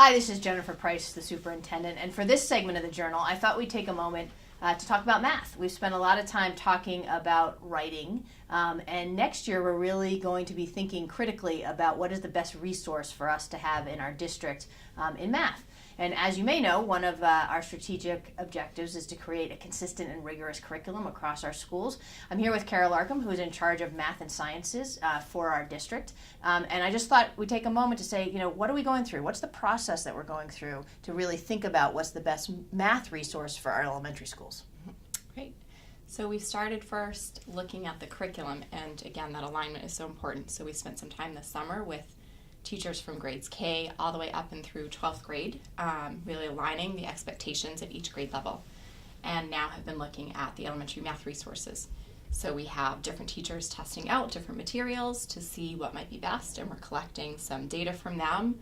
Hi, this is Jennifer Price, the superintendent, and for this segment of the journal, I thought we'd take a moment to talk about math. We've spent a lot of time talking about writing, and next year we're really going to be thinking critically about what is the best resource for us to have in our district in math. And as you may know, one of our strategic objectives is to create a consistent and rigorous curriculum across our schools. I'm here with Carol Arkham, who is in charge of math and sciences for our district. And I just thought we'd take a moment to say, what are we going through? What's the process that we're going through to really think about what's the best math resource for our elementary schools? Great. So we started first looking at the curriculum, and again, that alignment is so important. So we spent some time this summer with teachers from grades K all the way up and through 12th grade, really aligning the expectations at each grade level, and now have been looking at the elementary math resources. So we have different teachers testing out different materials to see what might be best, and we're collecting some data from them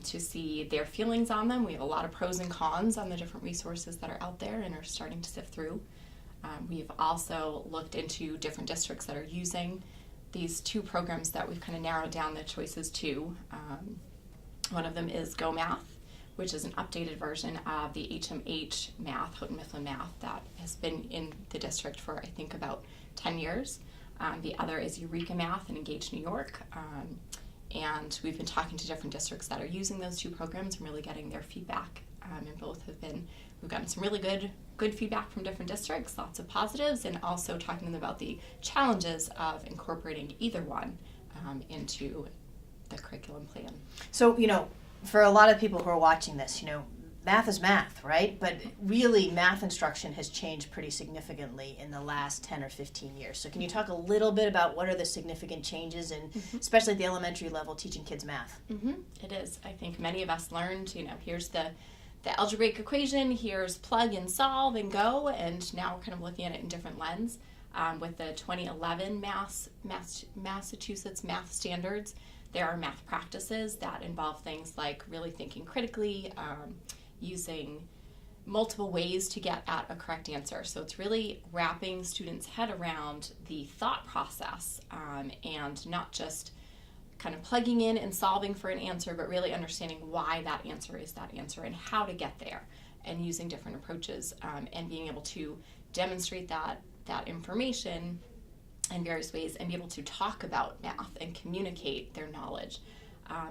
to see their feelings on them. We have a lot of pros and cons on the different resources that are out there and are starting to sift through. We've also looked into different districts that are using these two programs that we've kind of narrowed down the choices to. One of them is Go Math, which is an updated version of the HMH math, Houghton Mifflin math, that has been in the district for I think about 10 years. The other is Eureka Math in Engage, New York. And we've been talking to different districts that are using those two programs and really getting their feedback. And both have been, we've gotten some really good feedback from different districts, lots of positives, and also talking to them about the challenges of incorporating either one into the curriculum plan. So, for a lot of people who are watching this, math is math, right? But really, math instruction has changed pretty significantly in the last 10 or 15 years. So can you talk a little bit about what are the significant changes in, especially at the elementary level, teaching kids math? It is. I think many of us learned, here's the algebraic equation, here's plug and solve and go, and now we're kind of looking at it in different lens. With the 2011 Massachusetts math standards, there are math practices that involve things like really thinking critically, using multiple ways to get at a correct answer. So it's really wrapping students' head around the thought process and not just kind of plugging in and solving for an answer, but really understanding why that answer is that answer and how to get there, and using different approaches and being able to demonstrate that information in various ways and be able to talk about math and communicate their knowledge.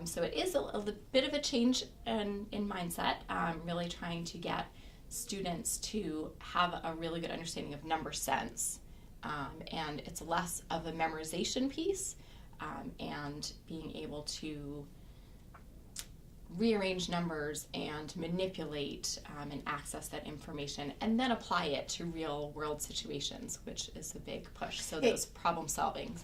So it is a bit of a change in mindset, really trying to get students to have a really good understanding of number sense, and it's less of a memorization piece, and being able to rearrange numbers and manipulate and access that information and then apply it to real world situations, which is a big push. So those problem solving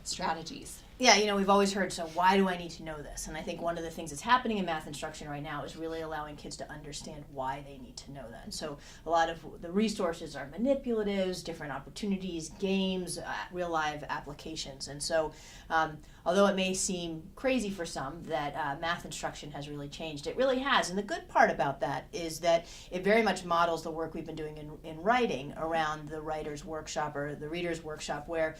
strategies. Yeah, we've always heard, so why do I need to know this? And I think one of the things that's happening in math instruction right now is really allowing kids to understand why they need to know that. And so a lot of the resources are manipulatives, different opportunities, games, real live applications. And so although it may seem crazy for some that math instruction has really changed, it really has. And the good part about that is that it very much models the work we've been doing in writing around the writer's workshop or the reader's workshop, where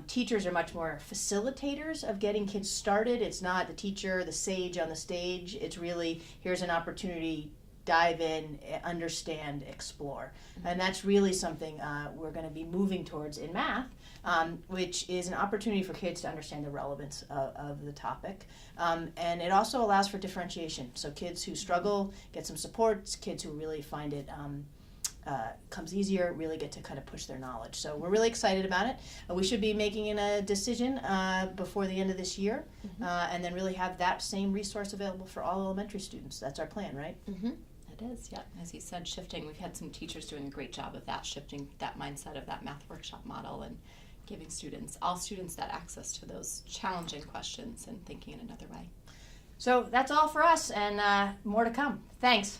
teachers are much more facilitators of getting kids started. It's not the teacher, the sage on the stage. It's really, here's an opportunity, dive in, understand, explore. And that's really something we're going to be moving towards in math, which is an opportunity for kids to understand the relevance of the topic. And it also allows for differentiation. So kids who struggle get some support, kids who really find it comes easier, really get to kind of push their knowledge. So we're really excited about it. We should be making a decision before the end of this year, and then really have that same resource available for all elementary students. That's our plan, right? It is, yeah. As you said, shifting. We've had some teachers doing a great job of that, shifting that mindset of that math workshop model and giving all students that access to those challenging questions and thinking in another way. So that's all for us, and more to come. Thanks.